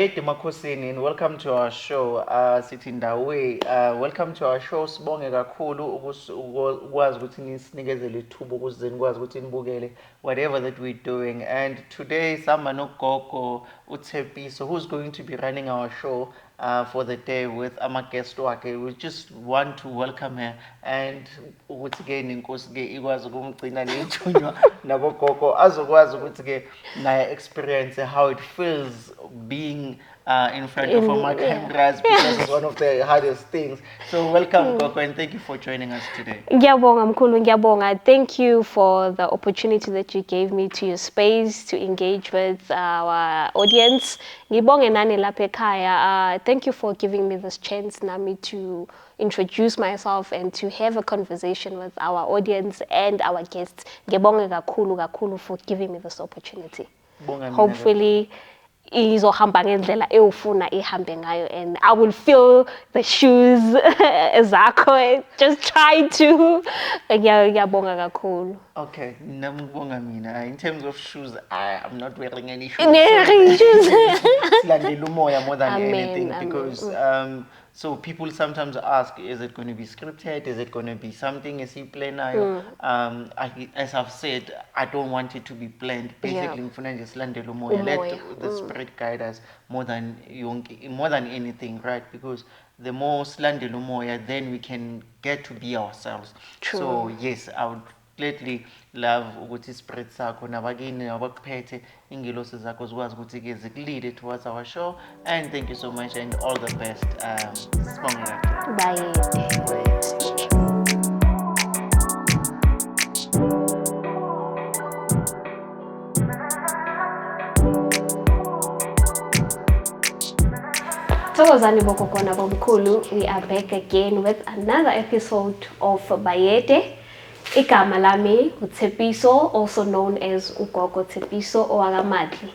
Bayede Makhosini and welcome to our show. Sithi Ndawe. Welcome to our show. Sibonge kakhulu ukwazi ukuthi nisinikezele ithuba ukuze nikwazi ukuthi nibukele whatever that we're doing. And today Samba noGogo uTshepiso, who's going to be running our show for the day with ama guest wakhe. We just want to welcome her and ukuthi ke inkosi ke ikwazi ukumgcina nethunywa nabogogo azokwazi ukuthi ke naye experience how it feels being in front of my cameras because it's one of the hardest things. So welcome Gogo and thank you for joining us today. Ngiyabonga mkhulu, ngiyabonga. Thank you for the opportunity that you gave me to your space to engage with our audience. Ngibonge nani lapha ekhaya. Thank you for giving me this chance nami to introduce myself and to have a conversation with our audience and our guests. Ngibonge kakhulu for giving me this opportunity. Hopefully izohamba ngendlela ewufuna ihambe ngayo and I will fill the shoes zakho. Just try to. Ngiyabonga kakhulu. Okay, namubonga mina. In terms of shoes, I'm not wearing any shoes. Silandela umoya more than anything because so people sometimes ask, is it going to be scripted? Is it going to be something as you plan now? As I've said, I don't want it to be planned. Basically, ngifuna nje silandela umoya. Let the spirit guide us more than anything, right? Because the more silandela umoya, then we can get to be ourselves. True. So yes, I would gladly love ukuthi spirit sakho nabakini abakuphethe ingelosi zakho zikwazi ukuthi ke zikulead towards our show. And thank you so much and all the best. Sibonge kakhulu. Bye. Thokozani bokokona bomkhulu, we are back again with another episode of Bayede. Igama lami uTshepiso, also known as uGogo Tshepiso owakaMadli.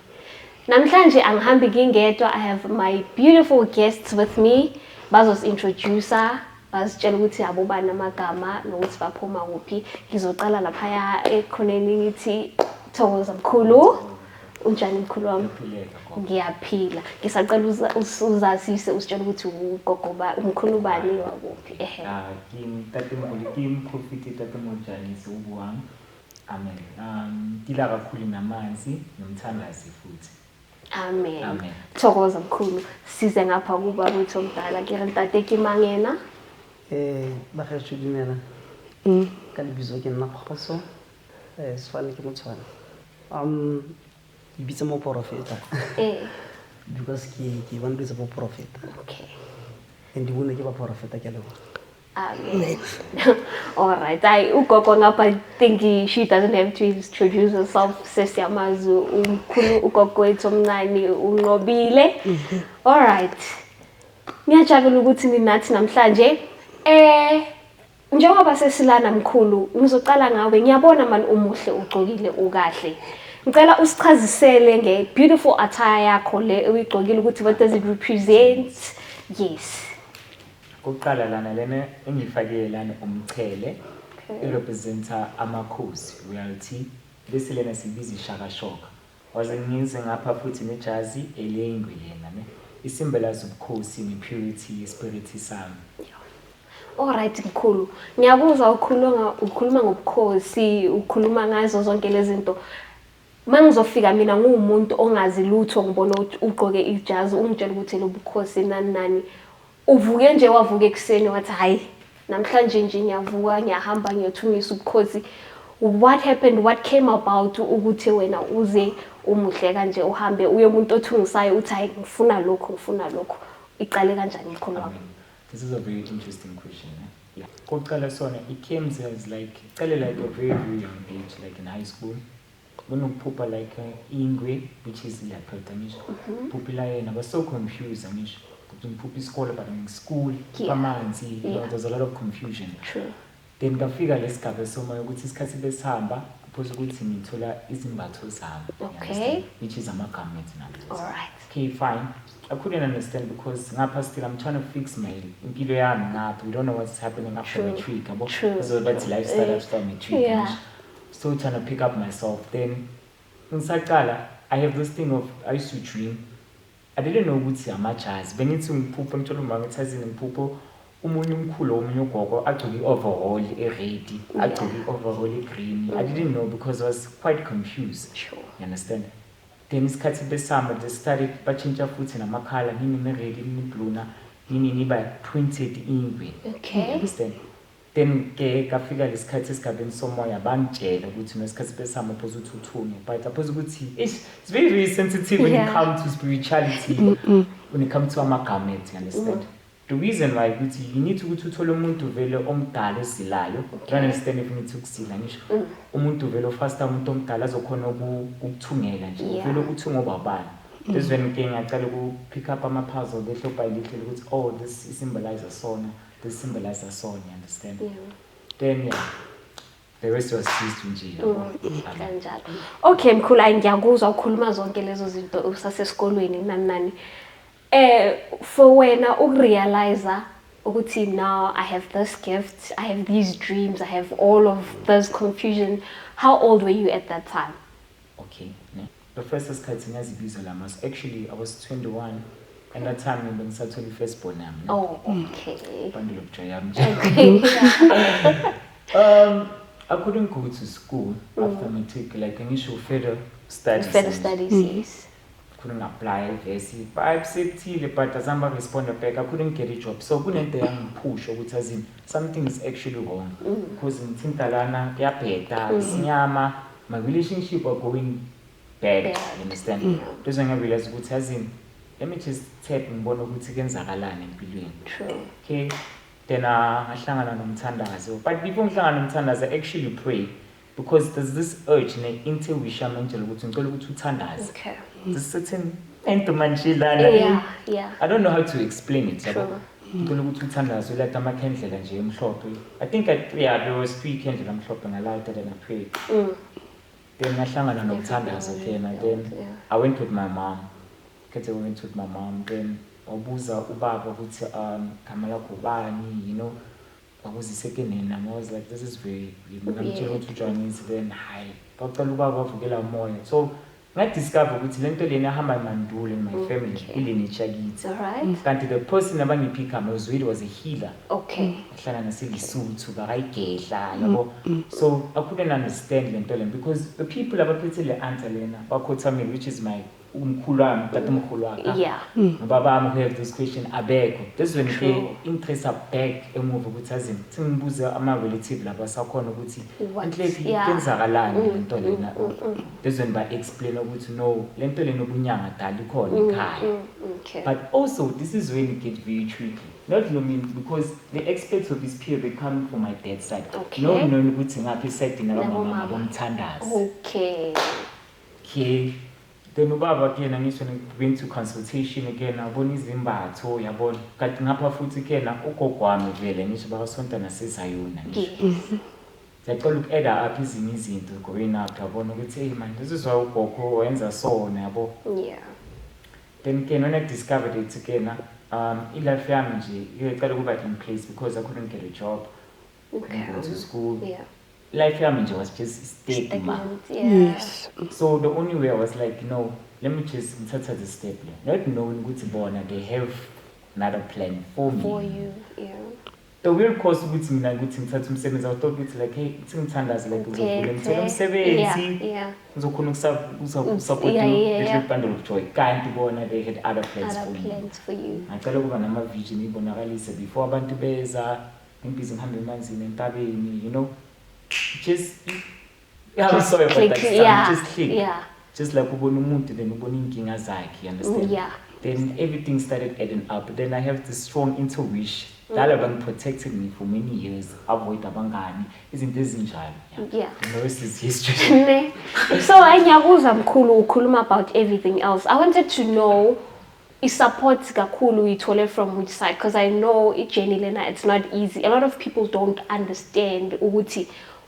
Namhlanje angihambi ngingedwa. I have my beautiful guests with me. Bazosintroducer, bazitshela ukuthi abobani amagama nokuthi baphuma kuphi. Ngizoqala lapha ekhoneni ngithi Thokoza mkhulu. Unjani mkhulu wami? Ngiyaphila. Ngisaqala uzazise usitshela ukuthi ugogo umkhulu bani wakuphi. Kim tatemkhulu Kim Prophet tatemonjani siubuwami. Amen. Ngila kakhulu namanzi nomthandazi futhi. Amen. Thokoza mkhulu. Size ngapha kuba kwethu omdala ke re ntate ke mangena. Ba ga tshwe dumela. Ka lebitso ke nna Kgoso. Sefane ke Motshwana. Ibitsa mo profeta. Because ke want to be a prophet. Okay. And you want to give a prophet again. Amen. All right. Ugogo ngapha think she doesn't have to introduce herself. Sesiyamazi umkhulu ugogo wethu omncane unqobile. All right. Ngiyajabula ukuthi ninathi namhlanje. Njengoba sesilana mkhulu, ngizoqala ngawe. Ngiyabona mani umuhle ugcokile ukahle. Ngicela usichazisele nge-beautiful attire yakho le uyigqokile ukuthi what does it represent? Yes. Ukuqala lana lena engifakile lana umchele representa amakhosi royalty. Bese lena sibiza ishakashoka. Waze ngize ngapha futhi nejazi elengwe lena ne. Isymbolize ubukhosi nepurity spirit sami. Alright mkhulu. Ngiyabuza ukhuluma ngobukhosi, ukhuluma ngazo zonke lezi zinto. Mangizofika mina ngumuntu ongazi lutho ngibona ukuthi ugqoke ijazi ungitshela ukuthi lobukhosi nani uvuke nje wavuka ekseni wathi hayi namhlanje nje ngiyavuka ngiyahamba ngiyothungisa ubukhosi. What happened? What came about ukuthi wena uze umuhle kanje uhambe uye umuntu othungisayo uthi hayi ngifuna lokho iqale kanjani ikhulu wami? This is a very interesting question. Yeah. Kokuqala sona it came as like a very young age, like in high school. When we pop like Ingwe, which is leopard, I was so confused. Pupi school, but in school, there's a lot of confusion. True. Then I figure let's cover so my which is Cassibe Samba, possible to me to Izimbato Sam. Okay. Which is a macamet now. Alright. Okay, fine. I couldn't understand because still I'm trying to fix my Imperial. We don't know what's happening after my tree. True. So that's lifestyle after my tree. Yeah. Still trying to pick up myself. Then in Sakala, I have this thing of I used to dream I didn't know ukuthi amajazi benithi ngiphupho ngithola umama ethazini ngiphupho umunye umkhulu omunye ugogo agcoke overall red agcoke overall green. I didn't know because I was quite confused. Sure. You understand? Then isikhathi besama they started batshintsha futhi namakhala ngini ne-red ngini blue ngini niba printed ingwe. Okay. You understand? Then ke kafika lesikhathi esigabeni somoya bangitshela ukuthi nesikhathi besama uphoza ukuthi uthunge, but aphoza ukuthi it's very very sensitive when it comes to spirituality, when it comes to amagamet, you understand? The reason why ukuthi you need ukuthi uthole umuntu vele omdala osilayo. You understand if you need ukusila ngisho umuntu vele ofasta umuntu omdala azokhona ukuthungela nje vele uthunga obabani. This when ke ngaqala ku pick up ama puzzle behlo by little ukuthi oh this symbolizes sona, this symbolizes sona, you understand? Then the rest was history nje. Kanjalo. Okay mkhulu ngiyakuzwa ukhuluma zonke lezo zinto usasesikolweni nani. For wena ukurealize ukuthi now I have this gift, I have these dreams, I have all of this confusion. How old were you at that time? Okay. The first isikhathi ngazibiza la mas. Actually I was 21 and that time ngisathola first born nami. Oh, okay. Bundle of joy yami. Okay. I couldn't go to school after matric, like initial further studies. Further studies, yes. Couldn't apply, VSC. But I said but Azamba responded back. I couldn't get a job. So I couldn't push or which as in something is actually wrong. Because in Tintalana, Yapeta, Sinyama, my relationship are going bad. You understand? That's when I realized what as in let me just tap and bono which against Zagalan and Billion. True. Okay. Then I hang on. But before I actually pray because there's this urge in intuition mental to Okay. There's certain I don't know how to explain it. True. I think there was 3 candles I'm shopping, I lighted and I prayed. Then I hang on again and then I went with my mom. I went with my mom, then Obuza Ubaba ukuthi Kamala Kubani, you know, I was the second name and I was like, this is very weird. I'm trying to join me then hi. Dr. Lubaba Fugela Moya. So I discovered ukuthi lento lena hamba mandula in my family ilini chagiti. Alright. Kanti the person abangi pick up was a healer. Okay. Hlala naselisuthu bakayigedla yabo. So I couldn't understand lento lena because the people abaphethe le answer lena bakhotha me, which is my umkhulwana tatomkhulu waka. Yeah. Baba who have this question abeko. This when they interest up back emuva ukuthi azini singibuza ama relative laba sakhona ukuthi inhleki kenzakalani lento lena. This when by explain ukuthi no lento lena obunyanga dala ikhona ekhaya. Okay. But also this is when it gets very tricky. Not knowing because the experts of this period they come from my dad's side. Okay. No knowing ukuthi ngaphi side nabamama bomthandazi. Okay. Okay. Then ubaba kena ngisho went to consultation again abona izimbatho yabona kanti ngapha futhi kena ugogo wami vele ngisho bakasonta nasezayona ngisho yaqala uku-add up ezinye izinto growing up yabona ukuthi hey man this is why ugogo wenza sona yabo. Yeah. Then kena when I discovered it kena i-life yami nje iqala ukuba in place because I couldn't get a job. Okay. Go to school. Yeah. Life yami was just stagnant. Yeah. Yes. So the only way I was like, no, let me just insert the step. Not knowing good born they have another plan for me. For you, yeah. The real cause with me like with insert umsebenzi I thought it's like hey it's intandaz like uzokula umsebenzi. Yeah. Uzokhona support you bundle of joy. Kanti bona they had other plans for me. Other plans for you. Ngicela ukuba nama vision ibonakalise before abantu beza ngibizi ngihambe emanzini entabeni, you know. Just I'm sorry about that. Yeah. Just click. Yeah. Just like ubona umuntu then ubona inkinga zakhe, you understand? Yeah. Then everything started adding up. Then I have this strong intuition. That have protected me for many years. Avoid abangani. Izinto ezinjalo. Yeah. The rest is history. So ngiyakuza mkhulu ukhuluma about everything else. I wanted to know support kakhulu uyithole from which side because I know journey lena it's not easy. A lot of people don't understand ukuthi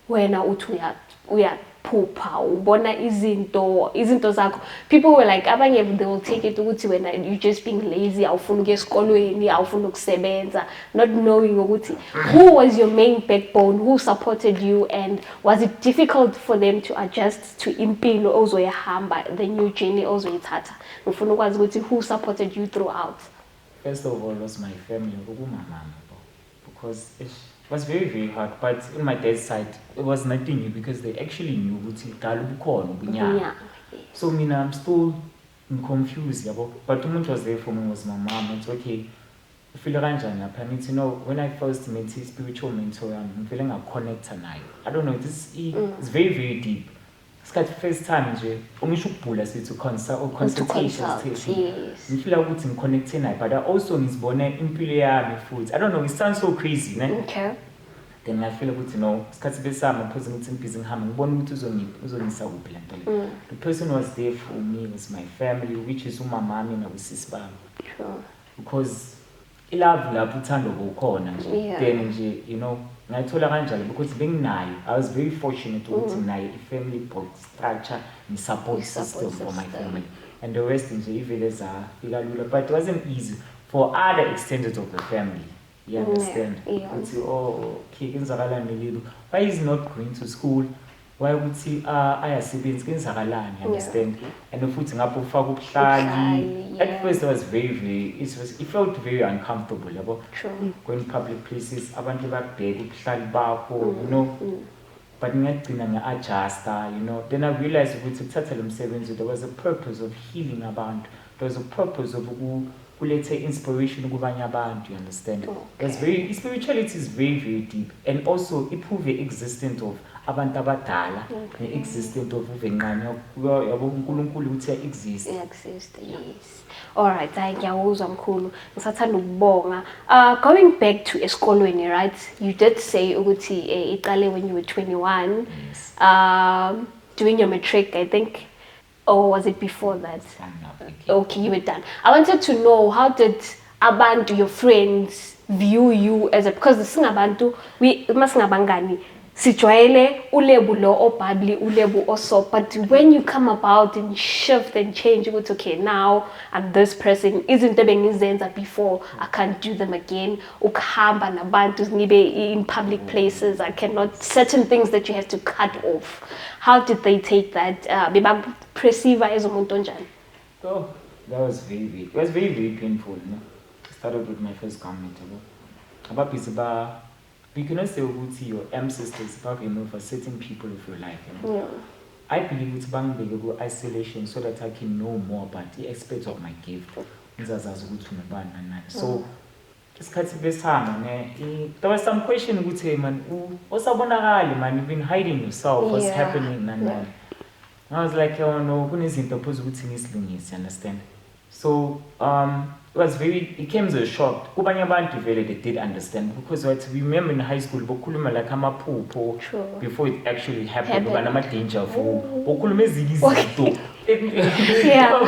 wena uthi uyaphupha ubona izinto zakho. People were like abanye they will take it ukuthi wena you just being lazy awufuna ukuya esikolweni awufuna ukusebenza, not knowing ukuthi who was your main backbone, who supported you, and was it difficult for them to adjust to impilo ozoyahamba, the new journey ozoyithatha ufuna ukwazi ukuthi who supported you throughout. First of all, was my family, my mom, because it was very, very hard. But on my dad's side, it was nothing new because they actually knew what so I'm still confused. But the moment was there for me was my mom. It's okay. I feel I need to know when I first met his spiritual mentor, I'm feeling a connect tonight. I don't know, this is very, very deep. It's like the first time to consult or consultations. Yes. I feel like I'm connecting, but I also miss Bonnet imperial foods. I don't know, it sounds so crazy, né? Okay. Then I feel like it's got to be some person in ham the person was there for me, was my family, which is my mom and my sister. Sure. Because I love uthando bukhona nje then nje you know ngayithola kanjalo because benginayo I was very fortunate ukuthi nginayo family structure and support system for my family and the rest nje ivele zafika lula but it wasn't easy for other extended of the family. You understand? Okay, why is he not going to school? Why would he ayasebenzi? Understand? And the foot at first it was very it felt very uncomfortable about going public places, abantu bakubheka ubuhlali bakho, you know. But ngiyagcina adjusta, you know. Then I realized there was a purpose of healing abantu. There was a purpose of let's say inspiration kubanye abantu, you understand? It's very spirituality is very, very deep. And also it proved the existence of abantu abadala, the existence of uvencane uNkulunkulu ukuthi exist. Yes. Alright, ngiyawuzwa mkhulu. Ngisathanda ukubonga. Going back to esikolweni, right? You did say ukuthi iqale when you were 21. Yes. Doing your matric, I think. Or was it before that? Okay, you were done. I wanted to know, how did abantu, your friends, view you as a, because the singabantu, we masingabangani sijwayele ulebu lo obabli ulebu also, but when you come about and shift and change, you go to okay, now I'm this person, isn't bengizenza before, I can't do them again. Ukuhamba nabantu ngibe in public places, I cannot, certain things that you have to cut off. How did they take that? Perceive as umuntu onjani? Oh, that was it was very, very painful, you know. I started with my first comment, you cannot say your ancestors have for certain people of your life, you know. Yeah. I believe it's go isolation so that I can know more about the aspects of my gift. So there was some question would say, man, what's man, you've been hiding yourself, what's happening? And I was like, oh no, you understand? So it came as a shock. They did understand because what we remember in high school, before it actually happened, danger for Yeah.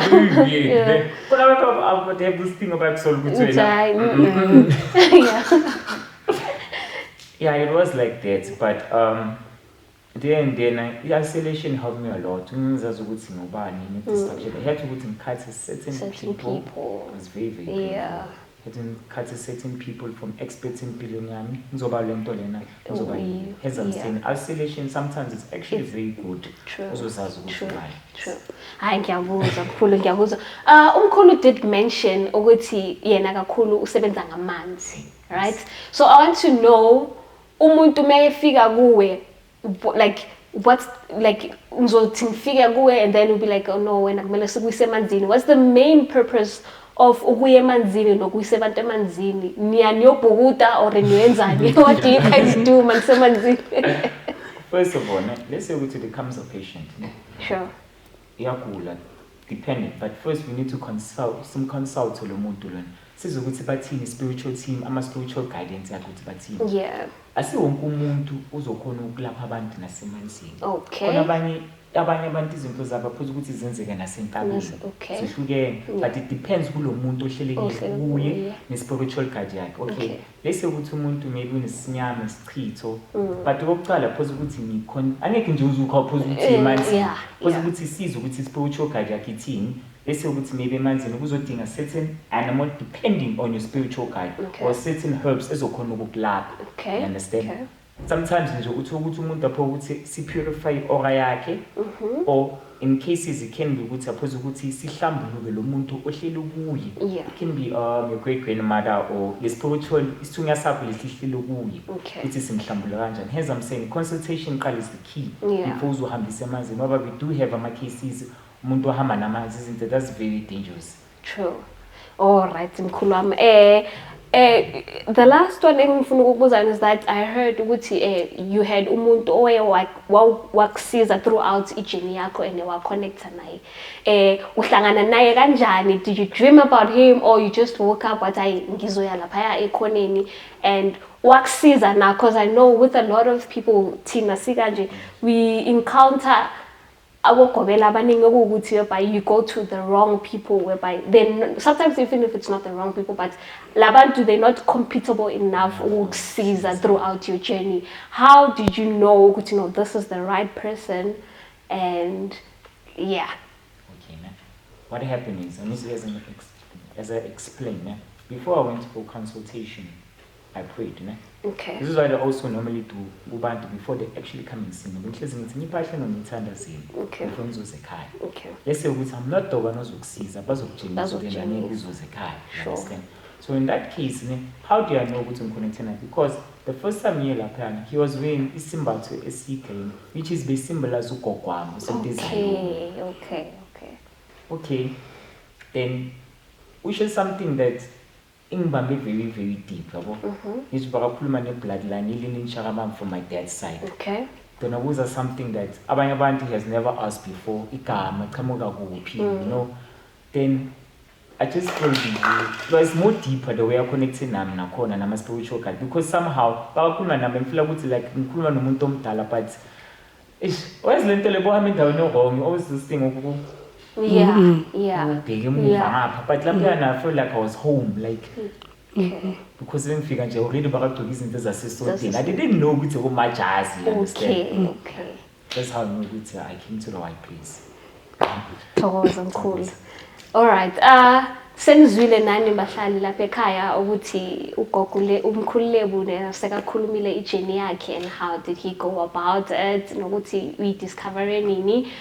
But I have this thing about soul. Yeah, it was like that, but then the isolation helped me a lot. I had to cut certain people. It was very, very painful. I had to cut certain people from expecting billion. Isolation sometimes it's actually very good. True. Ngiyakuzwa. Umkhulu did mention ukuthi yena kakhulu usebenza ngamanzi, right? So I want to know, umuntu mayefika kuwe, like what's like ngizothi ngifike kuwe and then we'll be like, oh no, wena kumele sikuyise emanzini. What's the main purpose of ukuya emanzini nokuyise abantu emanzini? Niyobhukuda or niyenzani? What do you guys do manisemanzini? First of all, let's say it becomes a patient. Sure. Iyagula, dependent, but first we need to consult lo muntu lona. Sizokuthi bathini spiritual team, ama spiritual guidance yakuthi bathini. Yeah. Asiwonke umuntu uzokhona ukulapha abantu nasemanzini. Okay. Khona abanye abantu izinto zabo phuza ukuthi zenzeke nasentabeni. Sihlukene, but it depends kulo muntu ohlelekile kuye ne-spiritual guide yakhe. Okay. Let's say ukuthi umuntu maybe unesinyama isichitho, but okokuqala phuza ukuthi angeke nje uzukho phuza ukuthi emanzini. Phuza ukuthi siza ukuthi spiritual guide yakhe ithini. Let's say ukuthi maybe emanzini kuzodinga certain animal depending on your spiritual guide or certain herbs ezokhona ukukulapha. You understand? sometimes nje uthola ukuthi umuntu apho ukuthi si-purify i-aura yakhe or in cases it can be ukuthi aphoze ukuthi sihlambuluke lo muntu ohleli kuye. Yeah. It can be your great grandmother or your spiritual isithunya sakho lesihleli kuye Okay. ukuthi simhlambulule kanjani. Hence I'm saying consultation qala is the key Yeah. before uzohambisa emanzini ngoba we do have ama-cases umuntu ohamba namanzi izinto that's very dangerous. True. All right, mkhulu wami. The last one engifuna ukubuza is that I heard ukuthi you had umuntu oye wakusiza throughout i-journey yakho and wa-connecta naye. Uhlangana naye kanjani? Did you dream about him or you just woke up wathi hayi ngizoya laphaya ekhoneni and wakusiza na? Because I know with a lot of people thina sikanje we encounter abogobela abaningi okuwukuthi whereby you go to the wrong people, whereby then sometimes even if it's not the wrong people, but labantu they're not compatible enough ukukusiza throughout your journey. How did you know ukuthi no, this is the right person? And yeah. Okay, ne? What happened is, and this is as I explained, ne? Before I went for consultation, I prayed. Ne? Okay. This is what I also normally do ubantu before they actually come and see me. Ngihlezi ngithi ngiphahle nomithanda zini. Okay. Before ngizoze ekhaya. Okay. Bese ukuthi I'm not the one ozokusiza, bazokutshengisa ukuthi Bazokutshengisa. ngeke uzoze ekhaya. You Sure. understand? So in that case, ne, how do I know ukuthi ngiconnecte naye? Because the first time ngiye laphana, he was wearing isembatho esigreen, which is be-symbolize ugogo wami, uSentezana. Okay. Okay, then which is something that ingibambe very, very deep, yabo. Ngisho bakakhuluma ne-bloodline, ilinishaka from my dad's side. Okay. Then I was something that abanye abantu has never asked before, igama, qhamuka kuphi, you know. Then I just felt it was more deeper the way I connected nami nakhona nama spiritual guide, because somehow bakakhuluma nami ngifila ukuthi like ngikhuluma nomuntu omdala, but where's lento lebo hamba endaweni wrong, always this thing of Yeah. bheke emuva ngapha, but lapha I feel like I was home, like Okay. because bengifika nje already bakagcoka izinto zasesotini. I didn't know ukuthi kumajazi, you understand. Okay. That's how I know ukuthi I came to the right place. Thokoza mkhulu. All right. Senizwile nani bahlali lapha ekhaya ukuthi ugogo umkhulu Lebu sekakhulumile i-journey yakhe and how did he go about it nokuthi uyidiscovere nini.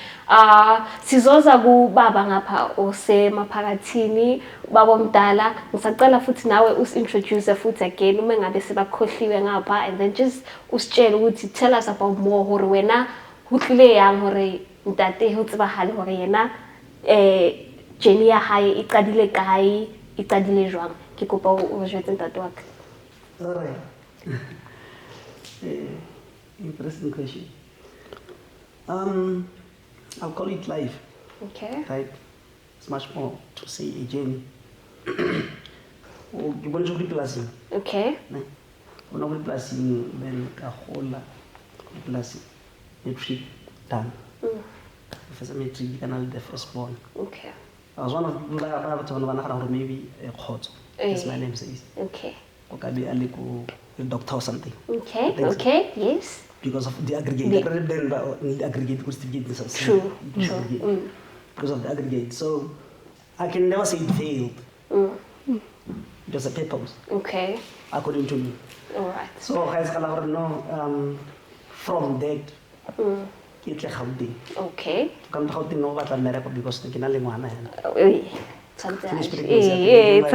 Sizoza kubaba ngapha osemaphakathini, baba omdala. Ngisacela futhi nawe usintroduce futhi again uma ngabe sebakhohliwe ngapha, and then just usitshele ukuthi tell us about more hore wena hutlile yang hore ntate ho tsebahale hore yena journey ya hae e qadile kae, e qadile jwang. Ke kopa o jwetse ntate wa ka. All right. Interesting question. I'll call it life, Okay. right? It's much more to say a journey. You want to be blessing, Okay. ne? When I was blessing, then a whole blessing, a trip done. The first matric, and the firstborn. Okay. I was one of the maybe a hot, as my name says. Okay. Okabe aliku a doctor or something. Okay. Thanks. Okay. Yes. Because of the aggregate. The aggregate was True. Because of the aggregate. So I can never say it failed. It was a purpose, Okay. according to me. All right. So as no, from that, ke tle Gauteng. Okay. Come to Gauteng no batla mmereko because ke na le ngwana yana. Sometimes. Finish Yeah.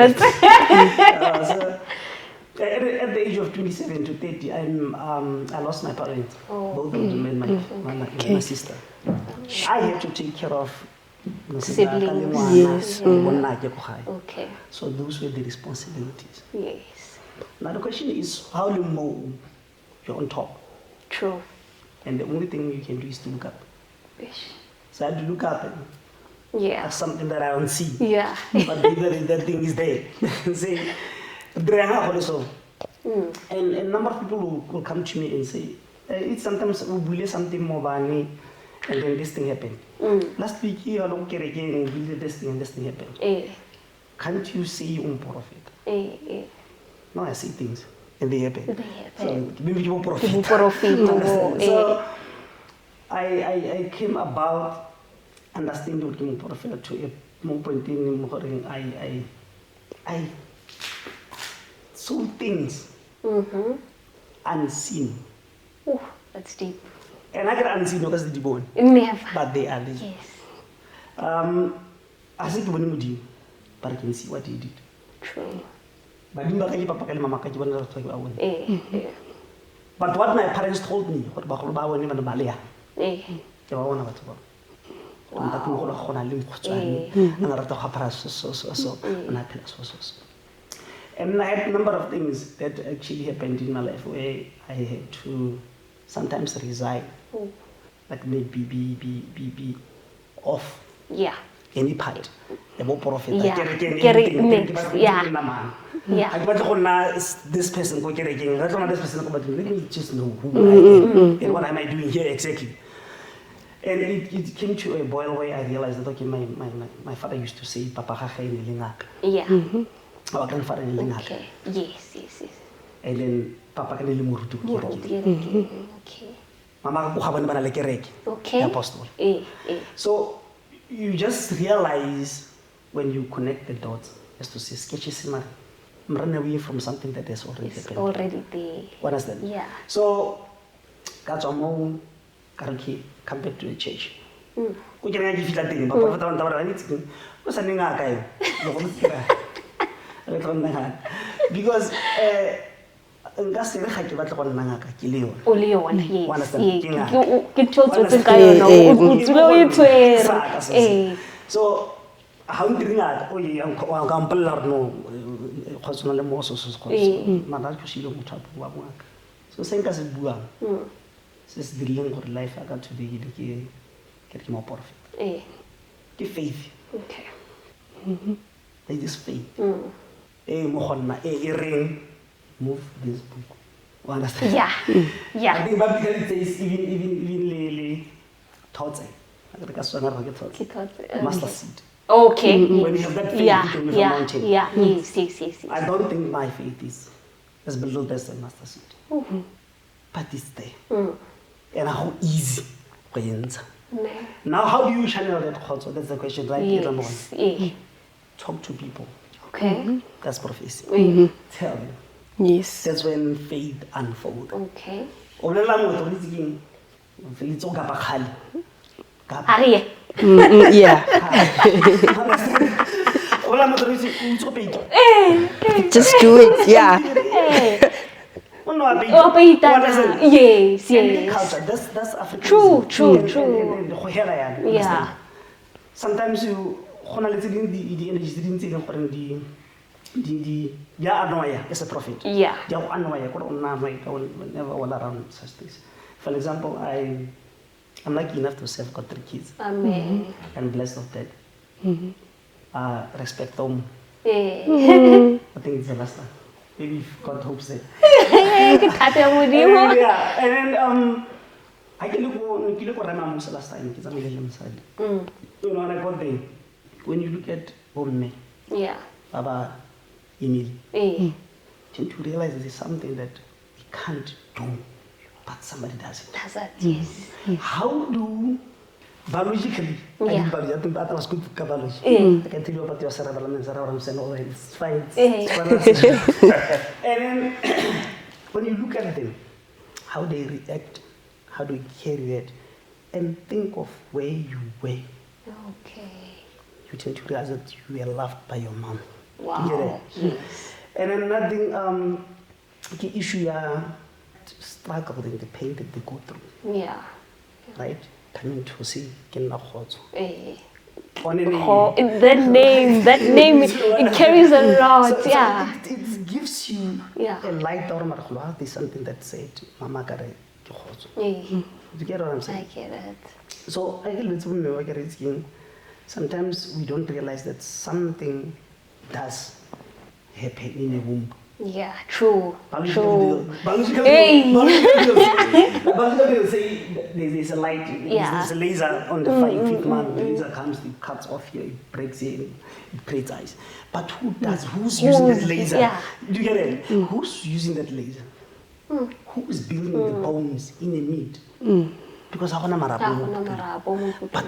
So at the age of 27 to 30, I lost my parents, both of them and my sister. I had to take care of Siblings. Okay. So those were the responsibilities. Yes. Now the question is, how you know you're on top? True. And the only thing you can do is to look up. Yes. So I had to look up and Yeah. that's something that I don't see. Yeah. But that thing is there. Say, so. And a number of people will come to me and say, it's sometimes we believe something more than and then this thing happened. Last week here, I look again, believe this thing and this thing happened. Can't you say you profit? No, I see things and they happen. So maybe you profit. So I came about understanding what you profit to a more point in I saw things unseen Ooh, that's deep. And I can unseen because they born, Never. but they are there. Yes. I said to Bonimudi, but I can see what he did. True. But didn't baka papa kali mama kaji wanda to ba woni. But what my parents told me, what ba go ba woni bana balea. Ke ba wona batho ba. Nta go go gona le mkhutswane. Nga rata go apara so na phela so. And I had a number of things that actually happened in my life where I had to sometimes resign. Like maybe be off. Yeah. Any part. The more profit. Yeah. Yeah. I want to this person go get again. I don't know this person go, but let me just know who I am and what am I doing here exactly. And it came to a boil where I realized that okay, my father used to say, "Papa ha in lingaka." Yeah. Our grandfather in lingaka. Okay. Yes. And then Papa can murutu. Okay. Mama ko habana bana le kereke. Okay. Apostle. So you just realize when you connect the dots as to say sketchy simmer. I'm running away from something that is already happened. Already there. Understand? Yeah. So that's all Karaki come back to the church. We can actually feel that thing, but what I'm talking what's a ninga because ngase re ga ke batla go nna ngaka ke le yona. O le yona, yes. Understand? Ke tshotse ka yona. O tsile o itshwere. So how do you know? Oh, you am compelled no. Khosona le mo so mana go shile motho a bua ngaka. So se nka se buang. Se se dileng gore life aka today ke mo profit. Ke faith. Okay. There is faith. Mo gonna ring move this book. You understand? Yeah. I think Bible says even le thoughts. I think that's what I get master seed. Okay. When you have that faith, you can move a mountain. Yeah. Yes. I don't think my faith is as built as a master seed. But it's there. And how easy. Now, how do you channel that also? That's the question, right? Yes. Talk to people. Okay. That's prophecy. Tell them. Yes. That's when faith unfolds. Okay. Yeah. Just do it. Yeah. Yes. That's African. True. Yeah. Sometimes you the energy they are annoyed as a prophet. Yeah. They are annoyed. Never all around such things. For example, I'm lucky enough to serve God 3 kids. Amen. And blessed of that. Respect them. Yeah. I think it's the last one. Maybe if God hopes that. Yeah. And then I can look what I'm last time because I'm inside. You know, and I got there. When you look at Bomme, Yeah. Baba Emil, Yeah. tend to realize there's something that we can't do, but somebody does it. That's it. Yes. How do biologically? Yeah. I think that was good for biology. I can tell you about your cerebellum and cerebellum and all that. It's fine. And then when you look at them, how they react, how do you carry that, and think of where you were. Okay. You tend to realize that you were loved by your mom. Wow. Yes. And then another thing, the issue struggle and the pain that they go through. Yeah. Right? Coming to see Kenna Khozo. That name, it carries a lot. So it gives you a light or there's something that said, Mama Kare Khozo. You get what I'm saying? I get it. So I get it. Sometimes we don't realize that something does happen in a womb. Yeah, true. Biologically, they'll say there's a light, there's a laser on the 5th month, the laser comes, it cuts off here, it breaks here, it creates eyes. But who's using that laser? Yeah. Do you get it? Who's using that laser? Who's building the bones in the meat? Because I want to marapo. But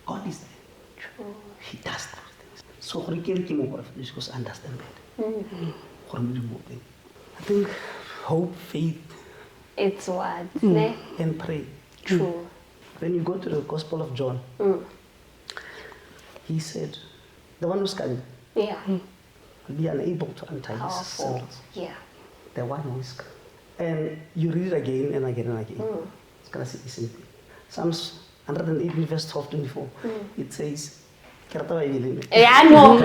God is there. True. He does those things. So we can keep more of this because understand that. I think hope, faith, It's what? Ne? and pray. True. When you go to the Gospel of John, he said, the one who's coming Yeah. will be unable to untie his Powerful. sandals. Yeah. The one who is coming. And you read it again and again and again. It's going to say the same thing. Psalms 118 verse 12, 24. It says, Yeah, no.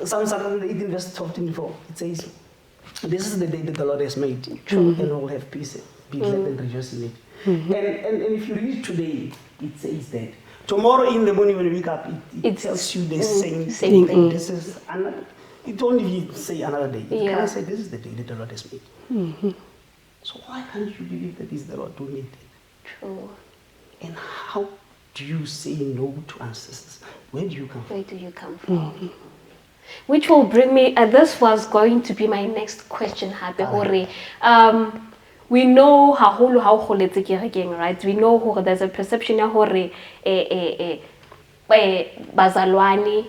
Psalms 118 verse 12, 24. It says, this is the day that the Lord has made. And we will have peace. Be glad and rejoice in it. And if you read it today, it says that. Tomorrow in the morning when you wake up, it tells you the same same thing. This is another, it won't even say another day. It Yeah. can't say this is the day that the Lord has made. So why can't you believe that it's the Lord who made it? True. And how do you say no to ancestors? Where do you come from? Where do you come from? Which will bring me, this was going to be my next question, Happy Hore. We know how kholetse kerekeng, right? We know hore there's a perception ya hore bazalwane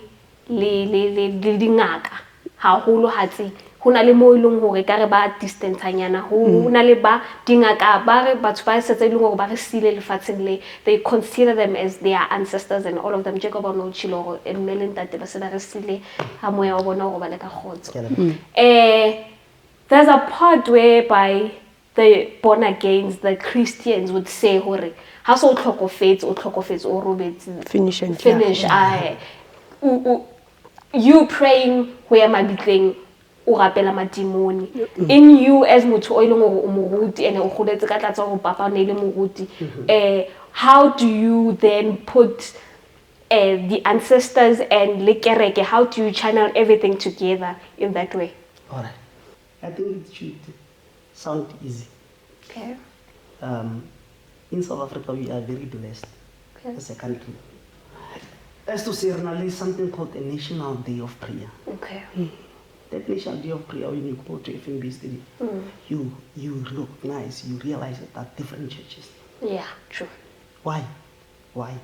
le dingaka haholo hatsi ho na le mo ileng hore ka re ba distancanyana ho na le ba dingaka ba re batho ba setse ileng hore ba re sile lefatsheng le, they consider them as their ancestors and all of them Jacob no chilo and melentate ba se ba re sile ha moya wa bona hore ba le ka khotso. There's a part whereby the born agains, the Christians would say hore ha so o tlhokofetse o robetse Finish and finish you praying where mabitleng o rapela madimoni in you as motho o ileng hore o moruti and o kgoletse ka tlatsa go papa ne le moruti. How do you then put the ancestors and le kereke, how do you channel everything together in that way? All right. I think it should sound easy. Okay. In South Africa, we are very blessed Okay. as a country. As to say, there is something called a National Day of Prayer. Okay. That National Day of Prayer, when you go to FNB Stadium, you recognize, you realize that there are different churches. Yeah, true. Why? Why?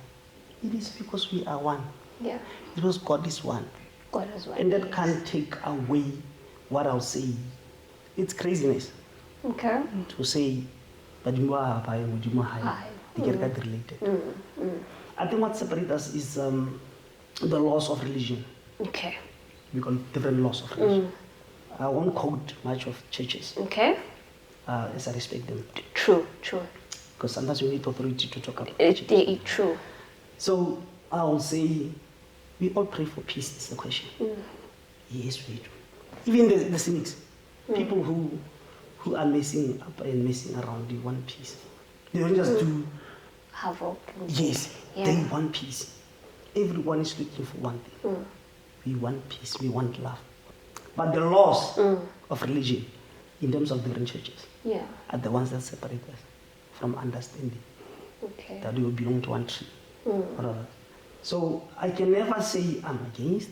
It is because we are one. Yeah. Because God is one. God is one. And that can't take away what I'll say. It's craziness Okay. to say, but you are related. I think what separates us is the laws of religion. Okay. We call it different laws of religion. I won't quote much of churches Okay. as I respect them. True. Because sometimes you need authority to talk about churches. True. So I will say, we all pray for peace, is the question. Yes, we do. Even the cynics, people who are messing up and messing around, they want peace. They don't just do, Have hope. yes, Yeah. they want peace. Everyone is looking for one thing. We want peace, we want love. But the laws of religion, in terms of different churches, Yeah. are the ones that separate us from understanding Okay. that we belong to one tree. Whatever. So I can never say I'm against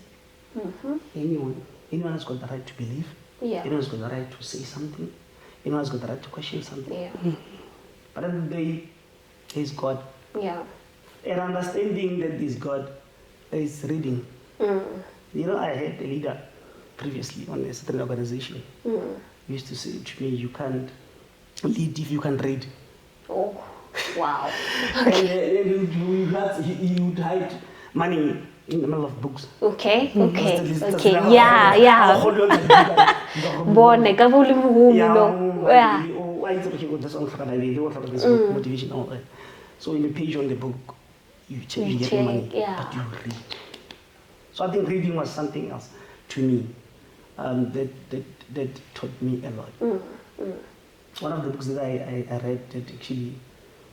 anyone. Anyone has got the right to believe. Yeah. Anyone has got the right to say something. Anyone has got the right to question something. Yeah. But at the end of the day, there's God. Yeah. And understanding that there's God, there is reading. You know, I had a leader previously on a certain organization. He used to say to me, you can't lead if you can't read. Oh, wow. And he would hide money in the middle of books. Okay. That's Yeah. Bone ka bo le mohumi no. Yeah. Motivation, all that. So in the page on the book, you get check, money, yeah. but you read. So I think reading was something else to me that taught me a lot. One of the books that I read that actually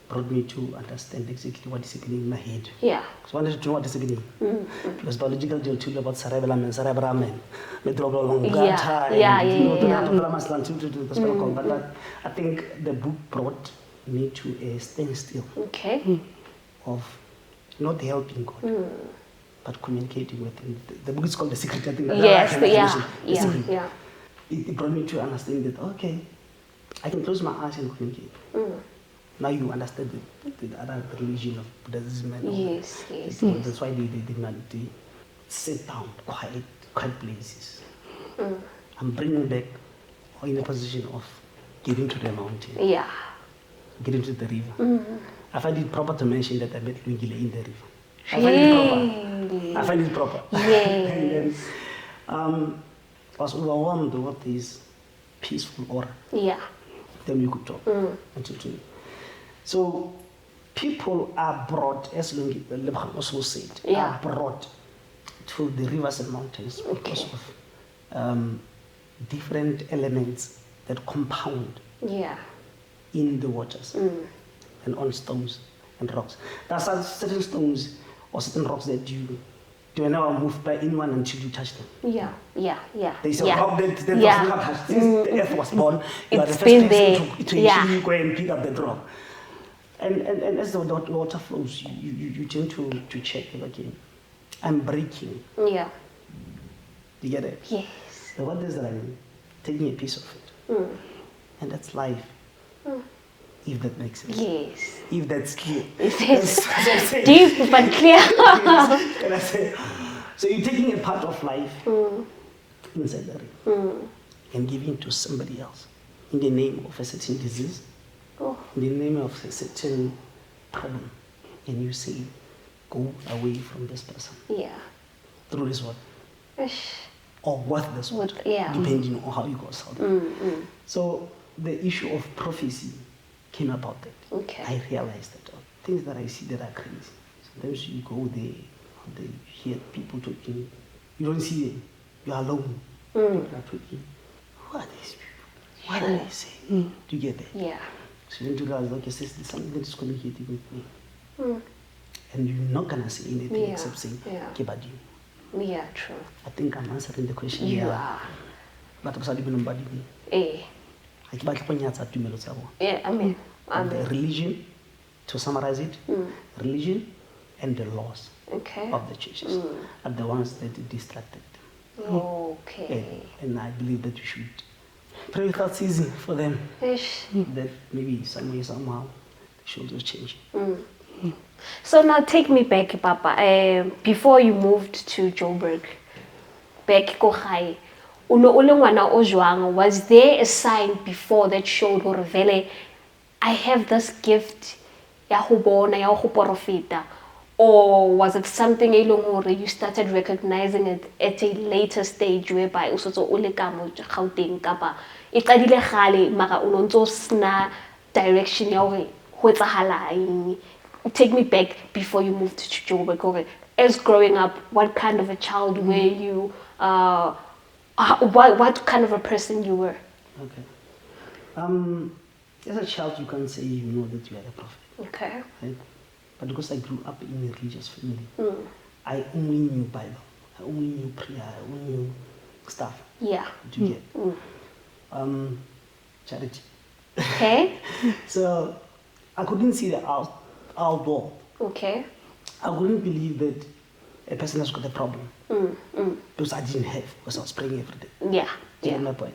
brought me to understand exactly what is happening in my head. Yeah. So I wanted to know what is happening. Because biological they will tell you about cerebellum and cerebrum and medulla oblongata but I think the book brought me to a standstill Okay. of not helping God, but communicating with Him. The book is called The Secret. I think Yes. I can Yeah. mention The Secret. Yeah. It brought me to understand that, okay, I can close my eyes and communicate. Now you understand the other religion of Buddhism and all Yes. that. Yes. So that's why they sit down, quiet places. I'm bringing back or in a position of getting to the mountain, Yeah. getting to the river, I find it proper to mention that I met Lungile in the river. I find it proper. Really? I find it proper. Yes. And then, I was overwhelmed with this peaceful aura. Yeah. Then we could talk. Until today. So people are brought, as Lebgang also said, Yeah. are brought to the rivers and mountains because of different elements that compound Yeah. in the waters and on stones and rocks. There are certain stones or certain rocks that you are never moved by anyone until you touch them. Yeah. Yeah. Yeah. There's a yeah. rock that was Yeah. never touched. Since the earth was born, you are the It's first been person there. to Yeah. actually go and pick up that rock. And as the water flows, you tend to check it again. I'm breaking. Yeah. You get it? Yes. So what does that mean? Taking a piece of it. And that's life. If that makes sense. Yes. If that's clear. It is That's what I'm saying. deep but clear. And I say, so you're taking a part of life inside the ring and giving it to somebody else in the name of a certain disease, Oh. in the name of a certain problem. And you say, go away from this person Yeah. through this word Ish. or with this word, Yeah. depending on how you go about it. So the issue of prophecy came about that. Okay. I realized that things that I see that are crazy. Sometimes you go there, you hear people talking. You don't see them. You are alone. People are talking. Who are these people? What are they saying? Do you get that? Yeah. So you realize, okay, sis, there's something that is communicating with me. And you're not going to say anything Yeah. except saying, Yeah. okay, but you. Yeah, true. I think I'm answering the question. You here. are. But also, I don't know. Eh. I keep on tumelo tsa bona. Yeah, I mean, The religion, to summarize it, religion and the laws okay. of the churches are the ones that distracted them. Okay. And I believe that we should pray without ceasing for them, Ish. that maybe some way, somehow, they should also change. So now take me back, Papa. Before you moved to Joburg, back ko gae, o ne o le ngwana o jwang? Was there a sign before that showed hore vele I have this gift ya go bona ya go profita, or was it something e leng hore you started recognizing it at a later stage whereby o sotse o le ka mo Gauteng kapa e qadile gale mara o ntse sna direction ya hore ho etsahala eng? Take me back before you moved to Joburg. Okay. As growing up, what kind of a child were you? What kind of a person you were? Okay. As a child, you can't say you know that you are a prophet, Okay. right? But because I grew up in a religious family, I only knew Bible, I only knew prayer, I only knew stuff. Yeah. Do you get? Charity. Okay. So I couldn't see the outdoor. Okay. I couldn't believe that a person has got a problem because I didn't have, because I was praying every day. Yeah. Do you Yeah. get my point?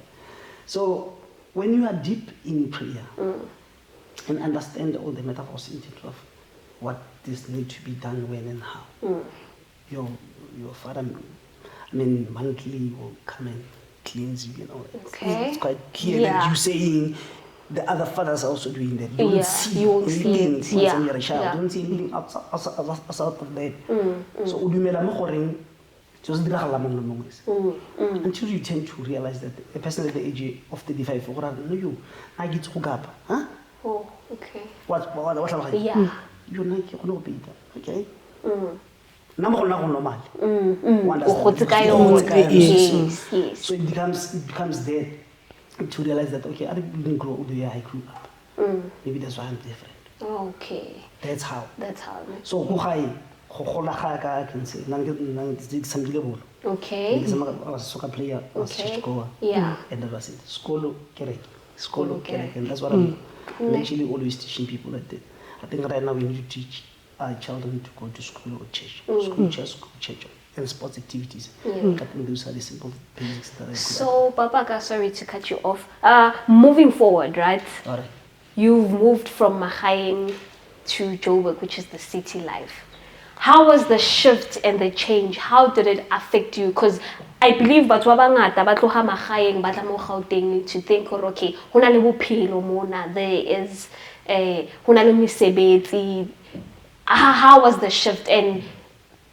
So when you are deep in prayer and understand all the metaphors in terms of what this need to be done when and how, your father, I mean, monthly will come and cleanse you, you know. Okay. It's quite clear Yeah. that you saying the other fathers are also doing that. You Yeah, don't see you won't see anything it. once Yeah. you're a child. Yeah. You don't see anything outside of that. So o dumela mo goreng so se diragala mong le mong is. Until you tend to realize that a person at the age of 35 go ra no you I get go kapa, huh? Oh. Okay. What tlhaloganya? Yeah. You na ke gone go peita, okay? Nna mo gona go normal. O gotse ka O gotse ka yone. yone. Yes. Yes. So it becomes there to realize that okay, I didn't grow up the way I grew up. Maybe that's why I'm different. Okay. That's how. That's how. it is. So go gae go gola ga ka I can say nang ke samdile bolo. Okay. I was a soccer player, I was a Okay. church goer. Yeah. And that was it. Skolo kereke. Skolo kereke. And that's what I'm actually always teaching people like that. I think right now we need to teach our children to go to school or church. School, church, and sports activities. I think those are the simple basics that I could. So, Papa, sorry to cut you off. Moving forward, right? All right. You've moved from Mahayeng to Joburg, which is the city life. how was the shift and the change? How did it affect you? Because I believe batho ba bangata ba tloha magaeng ba tla mo Gauteng to think, okay, hona le bophelo mona, there is hona le mesebetsi. How was the shift and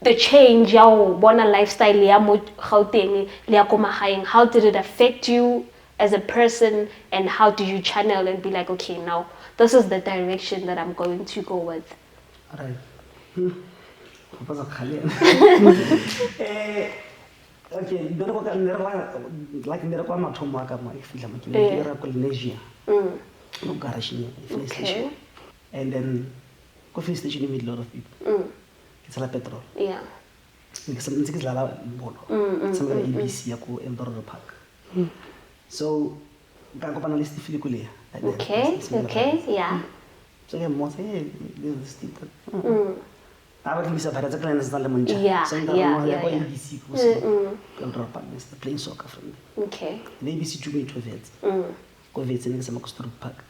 the change ya bona lifestyle ya mo Gauteng le ya ko magaeng? How did it affect you as a person, and how do you channel and be like, okay, now this is the direction that I'm going to go with? Right. Okay, like never come to Maka, my film, Indonesia. No garage in the station. And then coffee station in middle of people. It's a petrol. Yeah. Because something is like some ABC Eldorado Park. So, Gago panelist Filicule. Okay, yeah. So, yeah, most this is the I would miss a Parazakan as Dalamunja. Yeah. ABC Eldorado Park is the playing soccer from Okay. the ABC took me to Vets. Covets in some Park.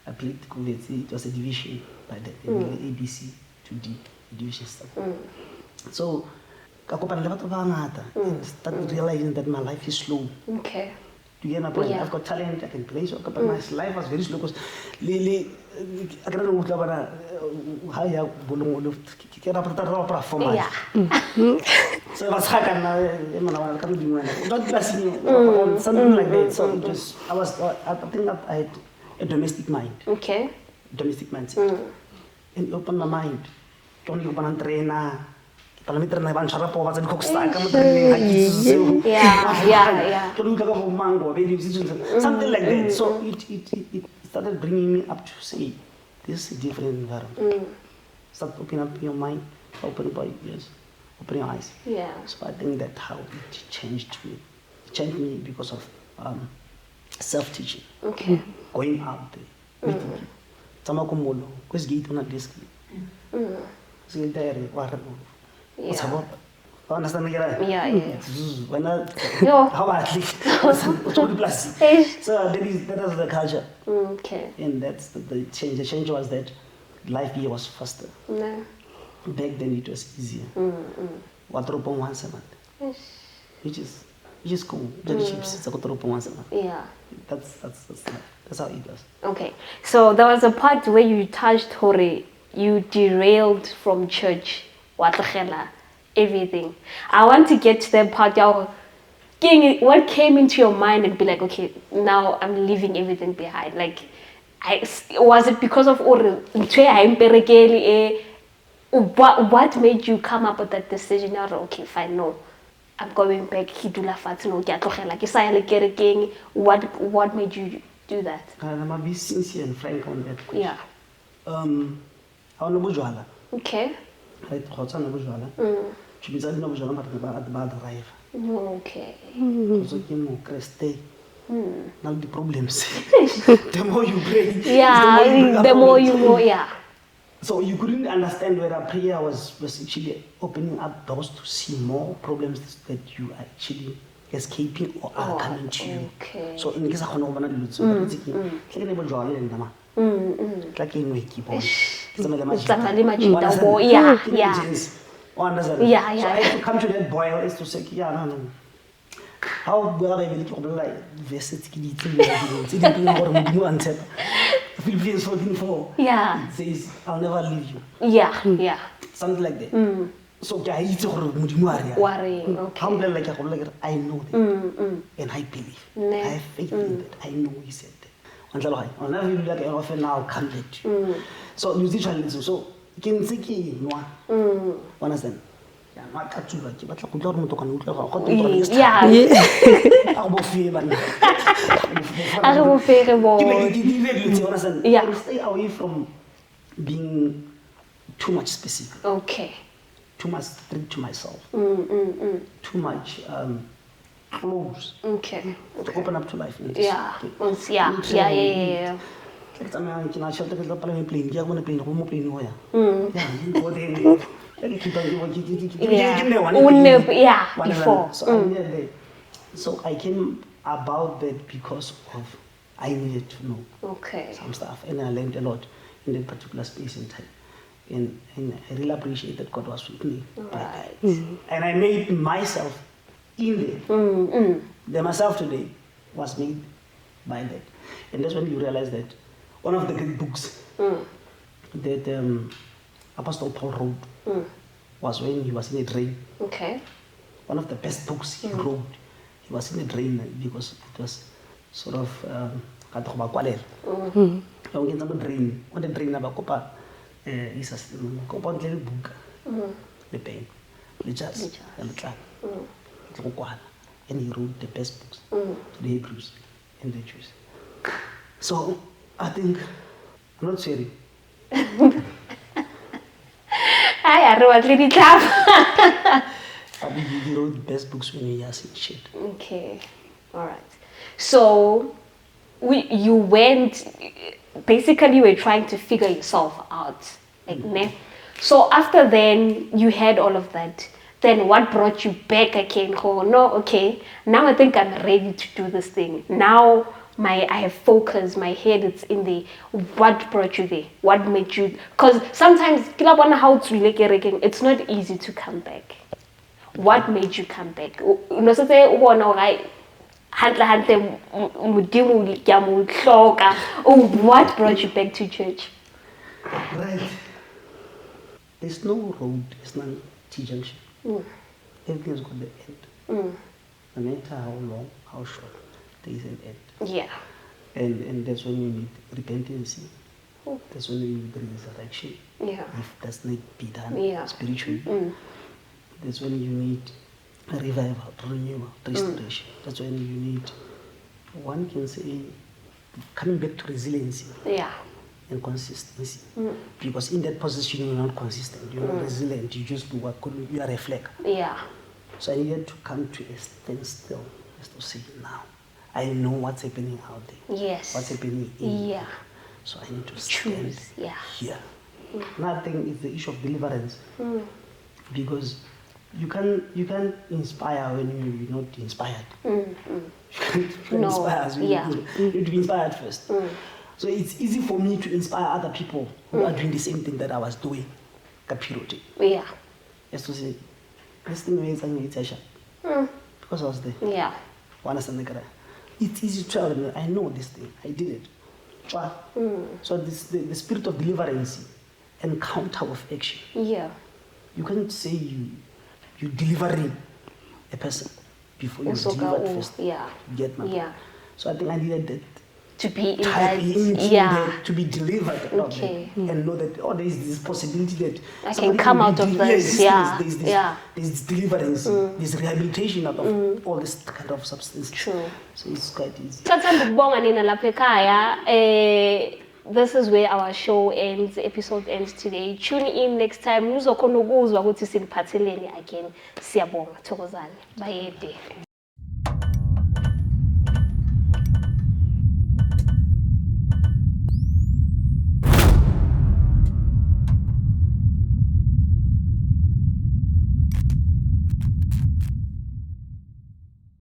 I played Covets, it was a division by the ABC to D division stuff. So, I started realizing that my life is slow. Okay. To get my point, I've got talent, I can play soccer, but my life was very slow because I don't know how you get up the for my. So I was hacking, something like that. So it was, I think that I had a domestic mind. Okay. Domestic mindset. And open my mind. Don't you want to train? Parameter na banchara po ba sa koksta ka mo training yeah. Something like that. So it started bringing me up to say this is a different environment. Start opening up your mind, open your ears, open your eyes. Yeah. So I think that how it changed me. It changed me because of self-teaching. Okay. Going out there, meeting people. Tama ko molo, kwes gate na desk. So there what's about? Understand? Yeah. When Yo. how about plus? So that is the culture. Okay. And that's the change. The change was that life here was faster. No. Back then it was easier. Wardrobe once a month. Which is cool. Very cheap. It's a wardrobe once a month. Yeah. That's how it was. Okay. So there was a part where you touched Hore, you derailed from church. Everything. I want to get to that part. What came into your mind and be like, okay, now I'm leaving everything behind. Like, was it because of what made you come up with that decision? Okay, fine, no, I'm going back. What made you do that? I'm gonna be sincere and frank on that question. Yeah. How no bujwala? Okay. Right, hot no bujwala. Chibizali no bujwala at the bad drive. Okay. So you know, Creste. Now the problems. The more you pray, the more you go, yeah. So you couldn't understand whether prayer was actually opening up doors to see more problems that you are actually escaping or are coming to you. Okay. So in case I can't open it, yeah. So I had to come to that boil is to say, no. How well I will like visit Philippines 14:4. Yeah. It says, I'll never leave you. Yeah. Something like that. So I Worrying. Okay. I know that. And I believe. I have faith in that. I know he said that. I'll never leave you like an orphan now, come back to you. So musician, so can see understand? Stay away from being too much specific. Okay. Too much strict to myself. Too much close. Okay. To open up to life. Yeah. Before. So I came about that because of I needed to know some stuff, and I learned a lot in that particular space and time. And I really appreciate that God was with me. Right. And I made myself in there. The myself today was made by that. And that's when you realize that one of the great books that Apostle Paul wrote was when he was in a dream. Okay. One of the best books he wrote. He was in a dream because it was sort of on the dream about Copa is a Copa book, the pen, the jazz, and the track. And he wrote the best books to the Hebrews and the Jews. So I think, I'm not sorry. Hi, everyone. He wrote the best books when he has shit. Okay. All right. So you went, basically you were trying to figure yourself out. Like, ne? So after then you had all of that. Then what brought you back again? Oh no, okay. Now I think I'm ready to do this thing. Now I have focus, my head is in the, what brought you there? What made you, because sometimes it's not easy to come back. What made you come back? What brought you back to church? Right. There's no road, there's no T-junction. Everything's got the end. No matter how long, how short, there is an end. Yeah. And that's when you need repentance. That's when you need resurrection. Yeah. If that's not be done spiritually. That's when you need a revival, renewal, restoration. That's when you need, one can say, coming back to resiliency. Yeah. And consistency. Because in that position you're not consistent, you're not resilient, you just do what you are a flag. Yeah. So I needed to come to a standstill, just to say, now I know what's happening out there. Yes. What's happening in Yeah. So I need to stand Choose. Yeah. here. Another thing is the issue of deliverance. Because you can't inspire when you're not inspired. You can't inspire when you need to be inspired first. So it's easy for me to inspire other people who are doing the same thing that I was doing. Yeah. Just to say, this thing is because I was there. Yeah. It's easy to tell them, I know this thing, I did it. So the spirit of deliverance and counter of action. Yeah. You can't say you delivering a person before you deliver first. Yeah. Get my Yeah. So I think I needed that to be in type that, into that, to be delivered Okay. and know that there is this possibility that I can come out of this. Yeah. There's deliverance, there's rehabilitation out of all this kind of substance. True. So it's quite easy. This is where our show ends, episode ends today. Tune in next time. Nizokhona ukuzwa ukuthi siniphatheleni again. Siyabonga, thokozani. Bayede.